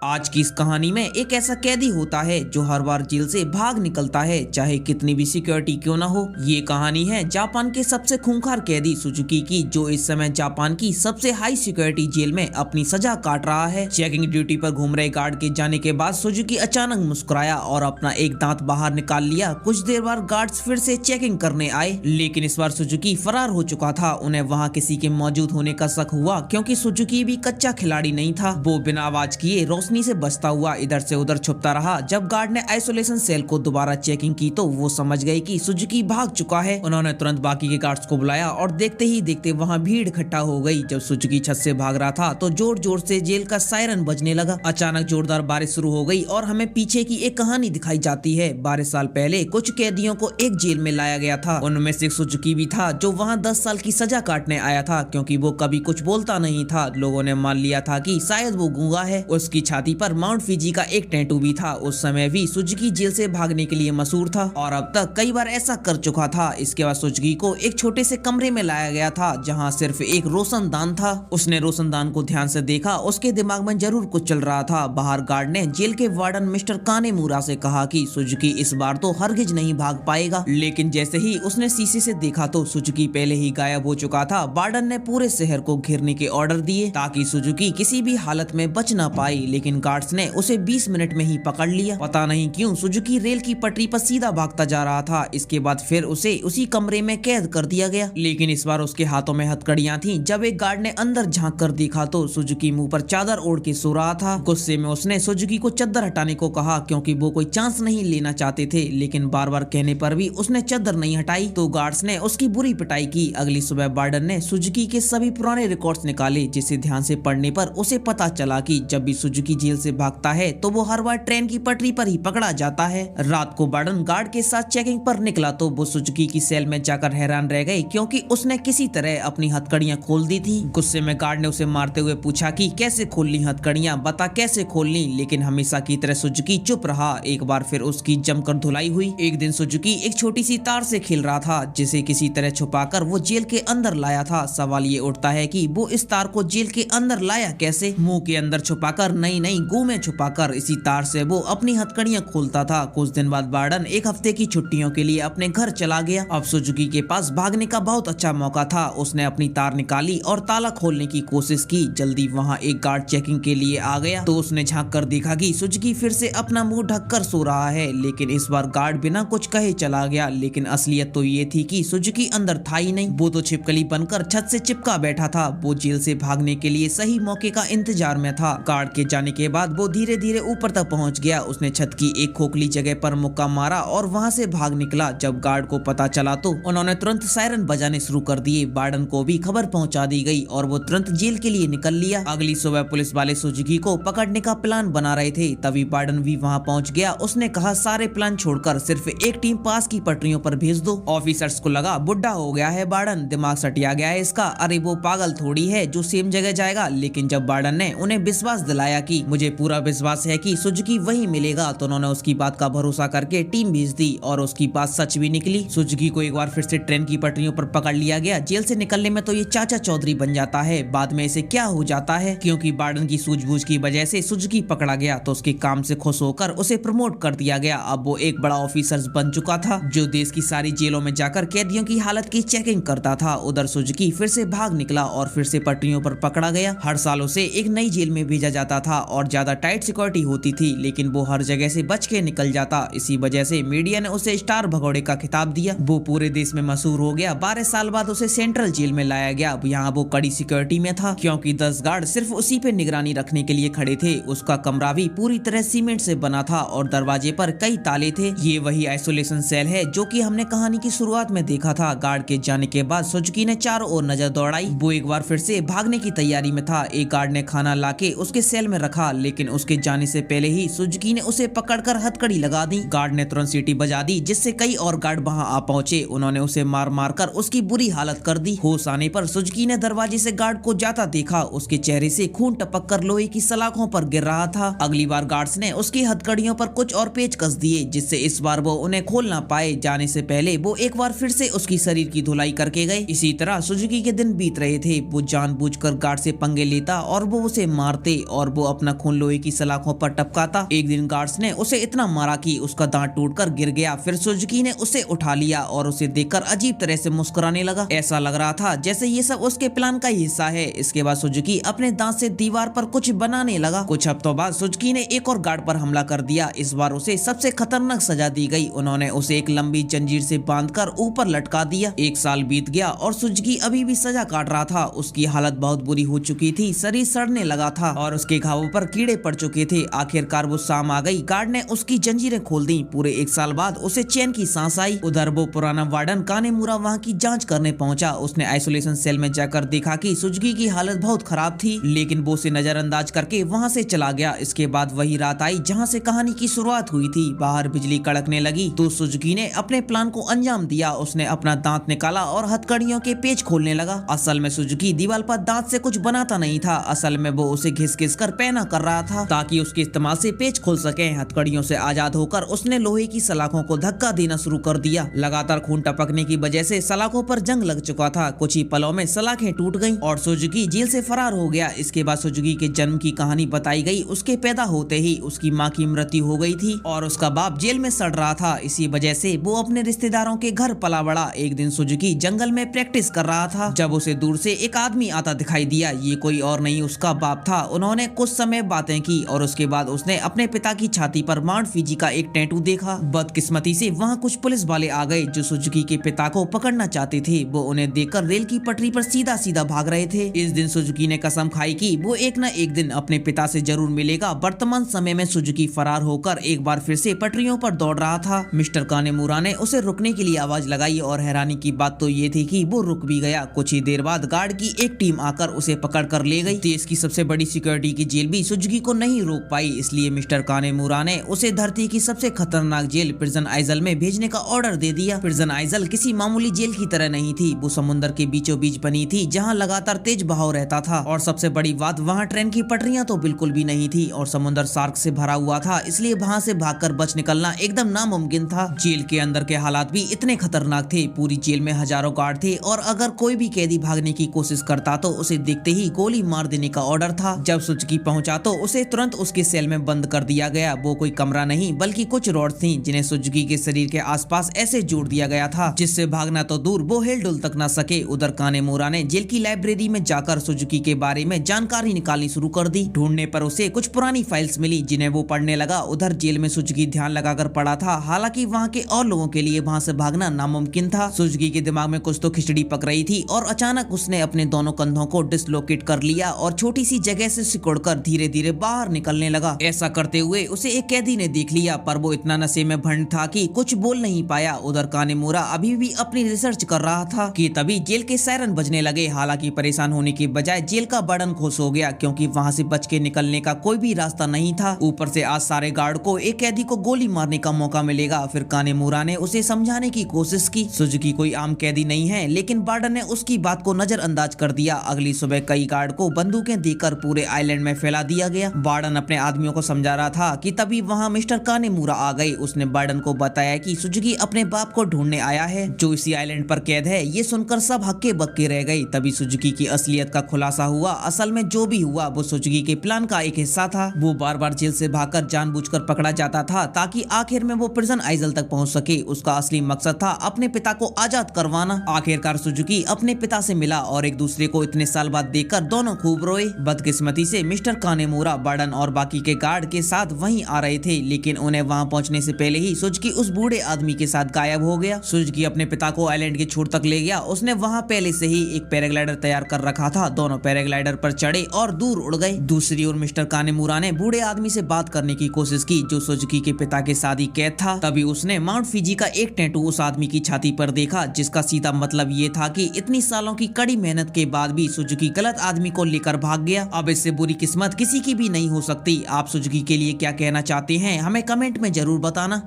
आज की इस कहानी में एक ऐसा कैदी होता है जो हर बार जेल से भाग निकलता है, चाहे कितनी भी सिक्योरिटी क्यों ना हो। ये कहानी है जापान के सबसे खूंखार कैदी सुजुकी की, जो इस समय जापान की सबसे हाई सिक्योरिटी जेल में अपनी सजा काट रहा है। चेकिंग ड्यूटी पर घूम रहे गार्ड के जाने के बाद सुजुकी अचानक मुस्कुराया और अपना एक दांत बाहर निकाल लिया। कुछ देर बाद गार्ड्स फिर से चेकिंग करने आए, लेकिन इस बार सुजुकी फरार हो चुका था। उन्हें वहाँ किसी के मौजूद होने का शक हुआ, क्योंकि सुजुकी भी कच्चा खिलाड़ी नहीं था। वो बिना आवाज किए रोशनी से बचता हुआ इधर से उधर छुपता रहा। जब गार्ड ने आइसोलेशन सेल को दोबारा चेकिंग की तो वो समझ गए कि सुजुकी भाग चुका है। उन्होंने तुरंत बाकी के गार्ड्स को बुलाया और देखते ही देखते वहाँ भीड़ इकट्ठा हो गई। जब सुजुकी छत से भाग रहा था तो जोर जोर से जेल का सायरन बजने लगा। अचानक जोरदार बारिश शुरू हो गई और हमें पीछे की एक कहानी दिखाई जाती है। 12 साल पहले कुछ कैदियों को एक जेल में लाया गया था। उनमें से सुजुकी भी था, जो वहाँ 10 साल की सजा काटने आया था। क्योंकि वो कभी कुछ बोलता नहीं था, लोगों ने मान लिया था कि शायद वो गूंगा है। उसकी छाती पर माउंट फिजी का एक टैटू भी था। उस समय भी सुजुकी जेल से भागने के लिए मशहूर था और अब तक कई बार ऐसा कर चुका था। इसके बाद सुजुकी को एक छोटे से कमरे में लाया गया था, जहाँ सिर्फ एक रोशनदान था। उसने रोशनदान को ध्यान से देखा, उसके दिमाग में जरूर कुछ चल रहा था। बाहर गार्ड ने जेल के वार्डन मिस्टर कानेमुरा से कहा कि सुजुकी इस बार तो हरगिज नहीं भाग पाएगा। लेकिन जैसे ही उसने शीशे से देखा तो सुजुकी पहले ही गायब हो चुका था। वार्डन ने पूरे शहर को घेरने के ऑर्डर दिए ताकि सुजुकी किसी भी हालत में बच ना पाए, लेकिन गार्ड्स ने उसे 20 मिनट में ही पकड़ लिया। पता नहीं क्यों सुजुकी रेल की पटरी पर सीधा भागता जा रहा था। इसके बाद फिर उसे उसी कमरे में कैद कर दिया गया, लेकिन इस बार उसके हाथों में हथकड़ियां थीं। जब एक गार्ड ने अंदर झांक कर देखा तो सुजुकी मुंह पर चादर ओढ़ के सो रहा था। गुस्से में उसने सुजुकी को चादर हटाने को कहा, क्योंकि वो कोई चांस नहीं लेना चाहते थे। लेकिन बार बार कहने पर भी उसने चादर नहीं हटाई तो गार्ड्स ने उसकी बुरी पिटाई की। अगली सुबह वार्डन ने सुजुकी के सभी पुराने रिकॉर्ड्स निकाले, जिसे ध्यान से पढ़ने पर उसे पता चला कि जब भी सुजुकी जेल से भागता है तो वो हर बार ट्रेन की पटरी पर ही पकड़ा जाता है। रात को वार्डन गार्ड के साथ चेकिंग पर निकला तो वो सुजुकी की सेल में जाकर हैरान रह गए, क्योंकि उसने किसी तरह अपनी हथकड़ियां खोल दी थी। गुस्से में गार्ड ने उसे मारते हुए पूछा कि कैसे खोलनी हथकड़ियां, बता कैसे खोलनी। लेकिन हमेशा की तरह सुजुकी चुप रहा। एक बार फिर उसकी जमकर धुलाई हुई। एक दिन सुजुकी एक छोटी सी तार से खेल रहा था, जिसे किसी तरह छुपाकर वो जेल के अंदर लाया था। सवाल ये उठता है कि वो इस तार को जेल के अंदर लाया कैसे? मुंह के अंदर छुपाकर? नहीं, गू में छुपाकर। इसी तार से वो अपनी हथकड़ियां खोलता था। कुछ दिन बाद वार्डन एक हफ्ते की छुट्टियों के लिए अपने घर चला गया। अब सुजुकी के पास भागने का बहुत अच्छा मौका था। उसने अपनी तार निकाली और ताला खोलने की कोशिश की। जल्दी वहाँ एक गार्ड चेकिंग के लिए आ गया तो उसने झांक कर देखा कि सुजुकी फिर से अपना मुंह ढककर सो रहा है। लेकिन इस बार गार्ड बिना कुछ कहे चला गया। लेकिन असलियत तो ये थी कि सुजुकी अंदर था ही नहीं। वो तो छिपकली बनकर छत से चिपका बैठा था। वो जेल से भागने के लिए सही मौके का इंतजार में था। गार्ड के जाने के बाद वो धीरे धीरे ऊपर तक पहुंच गया। उसने छत की एक खोखली जगह पर मुक्का मारा और वहां से भाग निकला। जब गार्ड को पता चला तो उन्होंने तुरंत सायरन बजाने शुरू कर दिए। वार्डन को भी खबर पहुंचा दी गई और वो तुरंत जेल के लिए निकल लिया। अगली सुबह पुलिस वाले सुजुकी को पकड़ने का प्लान बना रहे थे, तभी वार्डन भी वहां पहुंच गया। उसने कहा सारे प्लान छोड़कर सिर्फ एक टीम पास की पटरियों पर भेज दो। ऑफिसर्स को लगा बुढ़ा हो गया है वार्डन, दिमाग सटिया गया है इसका। अरे वो पागल थोड़ी है जो सेम जगह जाएगा। लेकिन जब वार्डन ने उन्हें विश्वास दिलाया कि मुझे पूरा विश्वास है कि सुजुकी वहीं मिलेगा, तो उन्होंने उसकी बात का भरोसा करके टीम भेज दी और उसकी बात सच भी निकली। सुजुकी को एक बार फिर से ट्रेन की पटरियों पर पकड़ लिया गया। जेल से निकलने में तो ये चाचा चौधरी बन जाता है, बाद में इसे क्या हो जाता है। क्योंकि वार्डन की सूझबूझ की वजह से सुजुकी पकड़ा गया तो उसके काम से खुश होकर उसे प्रमोट कर दिया गया। अब वो एक बड़ा ऑफिसर बन चुका था, जो देश की सारी जेलों में जाकर कैदियों की हालत की चेकिंग करता था। उधर सुजुकी फिर से भाग निकला और फिर से पटरियों पर पकड़ा गया। हर साल उसे एक नई जेल में भेजा जाता था और ज्यादा टाइट सिक्योरिटी होती थी, लेकिन वो हर जगह से बच के निकल जाता। इसी वजह से मीडिया ने उसे स्टार भगोड़े का खिताब दिया। वो पूरे देश में मशहूर हो गया। 12 साल बाद उसे सेंट्रल जेल में लाया गया। यहाँ वो कड़ी सिक्योरिटी में था, क्योंकि 10 गार्ड सिर्फ उसी पे निगरानी रखने के लिए खड़े थे। उसका कमरा भी पूरी तरह सीमेंट से बना था और दरवाजे पर कई ताले थे। ये वही आइसोलेशन सेल है जो कि हमने कहानी की शुरुआत में देखा था। गार्ड के जाने के बाद सुजुकी ने चारों ओर नजर दौड़ाई। वो एक बार फिर से भागने की तैयारी में था। एक गार्ड ने खाना लाके उसके सेल में रखा, लेकिन उसके जाने से पहले ही सुजुकी ने उसे पकड़कर हथकड़ी लगा दी। गार्ड ने तुरंत सीटी बजा दी, जिससे कई और गार्ड वहां आ पहुंचे। उन्होंने उसे मार मार कर उसकी बुरी हालत कर दी। होश आने पर सुजुकी ने दरवाजे से गार्ड को जाता देखा। उसके चेहरे से खून टपक कर लोहे की सलाखों पर गिर रहा था। अगली बार गार्ड्स ने उसकी हथकड़ियों पर कुछ और पेच कस दिए, जिससे इस बार वो उन्हें खोल ना पाए। जाने से पहले वो एक बार फिर से उसकी शरीर की धुलाई करके गए। इसी तरह सुजुकी के दिन बीत रहे थे। वो जानबूझकर गार्ड से पंगे लेता और वो उसे मारते और वो अपना अपना खून लोहे की सलाखों पर टपकाता। एक दिन गार्ड्स ने उसे इतना मारा कि उसका दांत टूटकर गिर गया। फिर सुजुकी ने उसे उठा लिया और उसे देखकर अजीब तरह से मुस्कुराने लगा। ऐसा लग रहा था जैसे ये सब उसके प्लान का ही हिस्सा है। इसके बाद सुजुकी अपने दांत से दीवार पर कुछ बनाने लगा। कुछ हफ्तों बाद सुजुकी ने एक और गार्ड पर हमला कर दिया। इस बार उसे सबसे खतरनाक सजा दी गई। उन्होंने उसे एक लंबी जंजीर से बांधकर ऊपर लटका दिया। 1 साल बीत गया और सुजुकी अभी भी सजा काट रहा था। उसकी हालत बहुत बुरी हो चुकी थी, शरीर सड़ने लगा था और उसके घावों पर कीड़े पड़ चुके थे। आखिरकार वो शाम आ गई। गार्ड ने उसकी जंजीरें खोल दी। पूरे 1 साल बाद उसे चैन की सांस आई। उधर वो पुराना वार्डन कानेमुरा वहाँ की जांच करने पहुंचा। उसने आइसोलेशन सेल में जाकर देखा कि सुजुकी की हालत बहुत खराब थी, लेकिन वो उसे नजरअंदाज करके वहाँ से चला गया। इसके बाद वही रात आई जहाँ से कहानी की शुरुआत हुई थी। बाहर बिजली कड़कने लगी तो सुजुकी ने अपने प्लान को अंजाम दिया। उसने अपना दांत निकाला और हथकड़ियों के पेच खोलने लगा। असल में सुजुकी दीवार पर दांत से कुछ बनाता नहीं था। असल में वो उसे घिस घिस कर पैना कर रहा था ताकि उसके इस्तेमाल से पेच खोल सके। हथकड़ियों से आजाद होकर उसने लोहे की सलाखों को धक्का देना शुरू कर दिया। लगातार खून टपकने की वजह से सलाखों पर जंग लग चुका था। कुछ ही पलों में सलाखें टूट गईं और सुजुकी जेल से फरार हो गया। इसके बाद सुजुकी के जन्म की कहानी बताई गई। उसके पैदा होते ही उसकी माँ की मृत्यु हो गई थी और उसका बाप जेल में सड़ रहा था। इसी वजह से वो अपने रिश्तेदारों के घर पला बड़ा। एक दिन सुजुकी जंगल में प्रैक्टिस कर रहा था जब उसे दूर से एक आदमी आता दिखाई दिया। ये कोई और नहीं उसका बाप था। उन्होंने कुछ समय बातें की और उसके बाद उसने अपने पिता की छाती पर माउंट फिजी का एक टैटू देखा। बदकिस्मती से वहाँ कुछ पुलिस वाले आ गए जो सुजुकी के पिता को पकड़ना चाहते थे। वो उन्हें देखकर रेल की पटरी पर सीधा सीधा भाग रहे थे। इस दिन सुजुकी ने कसम खाई कि वो एक न एक दिन अपने पिता से जरूर मिलेगा। वर्तमान समय में सुजुकी फरार होकर एक बार फिर से पटरियों पर दौड़ रहा था। मिस्टर कानेमुरा ने उसे रुकने के लिए आवाज लगाई और हैरानी की बात तो ये थी कि वो रुक भी गया। कुछ ही देर बाद गार्ड की एक टीम आकर उसे पकड़ कर ले गई। देश की सबसे बड़ी सिक्योरिटी की जेल भी सुजुकी को नहीं रोक पाई। इसलिए मिस्टर कानेमुरा ने उसे धरती की सबसे खतरनाक जेल प्रिजन आइजल में भेजने का ऑर्डर दे दिया। प्रिजन आइजल किसी मामूली जेल की तरह नहीं थी। वो समुद्र के बीचों बीच बनी थी जहाँ लगातार तेज बहाव रहता था और सबसे बड़ी बात वहाँ ट्रेन की पटरियाँ तो बिल्कुल भी नहीं थी और समुद्र शार्क से भरा हुआ था। इसलिए वहाँ से भागकर बच निकलना एकदम नामुमकिन था। जेल के अंदर के हालात भी इतने खतरनाक थे। पूरी जेल में हजारों गार्ड थे और अगर कोई भी कैदी भागने की कोशिश करता तो उसे देखते ही गोली मार देने का ऑर्डर था। जब सुजुकी पहुंचा तो उसे तुरंत उसके सेल में बंद कर दिया गया। वो कोई कमरा नहीं बल्कि कुछ रॉड थी जिन्हें सुजुकी के शरीर के आसपास ऐसे जोड़ दिया गया था जिससे भागना तो दूर वो हिल डुल तक न सके। उधर कानेमुरा ने जेल की लाइब्रेरी में जाकर सुजुकी के बारे में जानकारी निकालनी शुरू कर दी। ढूंढने पर उसे कुछ पुरानी फाइल्स मिली जिन्हें वो पढ़ने लगा। उधर जेल में सुजुकी ध्यान लगाकर पढ़ा था। हालांकि वहाँ के और लोगों के लिए वहाँ से भागना नामुमकिन था। सुजुकी के दिमाग में कुछ तो खिचड़ी पक रही थी और अचानक उसने अपने दोनों कंधों को डिसलोकेट कर लिया और छोटी सी जगह से सिकुड़कर धीरे धीरे बाहर निकलने लगा। ऐसा करते हुए उसे एक कैदी ने देख लिया पर वो इतना नशे में भंड था कि कुछ बोल नहीं पाया। उधर कानेमुरा अभी भी अपनी रिसर्च कर रहा था कि तभी जेल के सायरन बजने लगे। हालांकि परेशान होने के बजाय जेल का बर्डन खुश हो गया क्योंकि वहाँ से बच के निकलने का कोई भी रास्ता नहीं था। ऊपर से आज सारे गार्ड को एक कैदी को गोली मारने का मौका मिलेगा। फिर कानेमुरा ने उसे समझाने की कोशिश की सुजुकी कोई आम कैदी नहीं है, लेकिन वार्डन ने उसकी बात को नजरअंदाज कर दिया। अगली सुबह कई गार्ड को बंदूकें देकर पूरे आइलैंड में फैला दिया गया। वार्डन अपने आदमियों को समझा रहा था कि तभी वहाँ मिस्टर कानेमुरा आ गए। उसने वार्डन को बताया कि सुजुकी अपने बाप को ढूंढने आया है जो इसी आइलैंड पर कैद है। ये सुनकर सब हक्के बक्के रह गए। तभी सुजुकी की असलियत का खुलासा हुआ। असल में जो भी हुआ वो सुजुकी के प्लान का एक हिस्सा था। वो बार बार जेल से भागकर जानबूझकर पकड़ा जाता था ताकि आखिर में वो प्रिजन आइजल तक पहुंच सके। उसका असली मकसद था अपने पिता को आजाद करवाना। आखिरकार सुजुकी अपने पिता से मिला और एक दूसरे को इतने साल बाद देखकर दोनों खूब रोए। बदकिस्मती से मिस्टर कानेमुरा, वार्डन और बाकी के गार्ड के साथ वहीं आ रहे थे, लेकिन उन्हें वहां पहुंचने से पहले ही सुजुकी उस बूढ़े आदमी के साथ गायब हो गया। सुजुकी अपने पिता को आइलैंड के छोर तक ले गया। उसने वहां पहले से ही एक पैराग्लाइडर तैयार कर रखा था। दोनों पैराग्लाइडर पर चढ़े और दूर उड़ गए। दूसरी ओर मिस्टर कानेमुरा ने बूढ़े आदमी से बात करने की कोशिश की जो सुजुकी के पिता के साथ ही कैद था। तभी उसने माउंट फिजी का एक टैटू उस आदमी की छाती पर देखा जिसका सीधा मतलब ये था कि इतनी सालों की कड़ी मेहनत के बाद भी सुजुकी गलत आदमी को लेकर भाग गया। अब इससे बुरी किस्मत किसी की भी नहीं हो सकती। आप सुजुकी के लिए क्या कहना चाहते हैं हमें कमेंट में जरूर बताना।